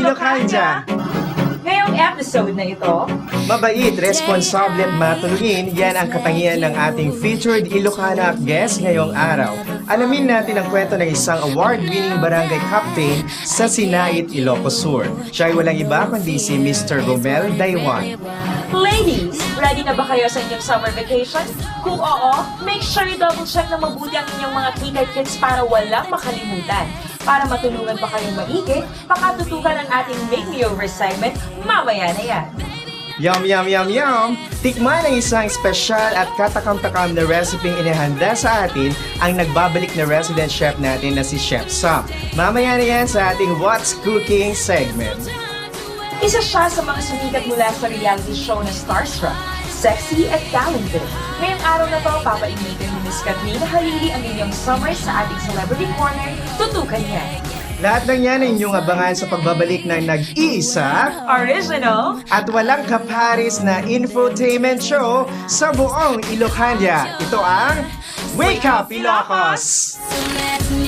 Ilocanja. Ngayong episode na ito, Mabait, responsable at matulungin, yan ang katangian ng ating featured Ilocana guest ngayong araw. Alamin natin ang kwento ng isang award-winning barangay captain sa Sinait, Ilocos Sur. Siya ay walang iba kundi si Mr. Romel Daywan. ladies, ready na ba kayo sa inyong summer vacation? Kung oo, make sure double check na mabuti ang inyong mga key kits para walang makalimutan. Para matulungan pa kayong maigi, pakatutukan ang ating makeover segment mamaya na yan. Yum, yum, yum, yum! Tikman ang isang espesyal at katakam-takam na resepeng inihanda sa atin ang nagbabalik na resident chef natin na si Chef Sam. Mamaya na yan sa ating What's Cooking segment. Isa siya sa mga sumikat mula sa reality show na Starstruck, sexy at talented. Ngayong araw na to, papainitin ni Miss Katrina Halili ang inyong summer sa ating Celebrity Corner. Tutukan niya. Lahat ng yan ay inyong abangan sa pagbabalik ng nag-iisa Original at walang kaparis na infotainment show sa buong Ilocania. Ito ang Wake Up Ilocos! So let me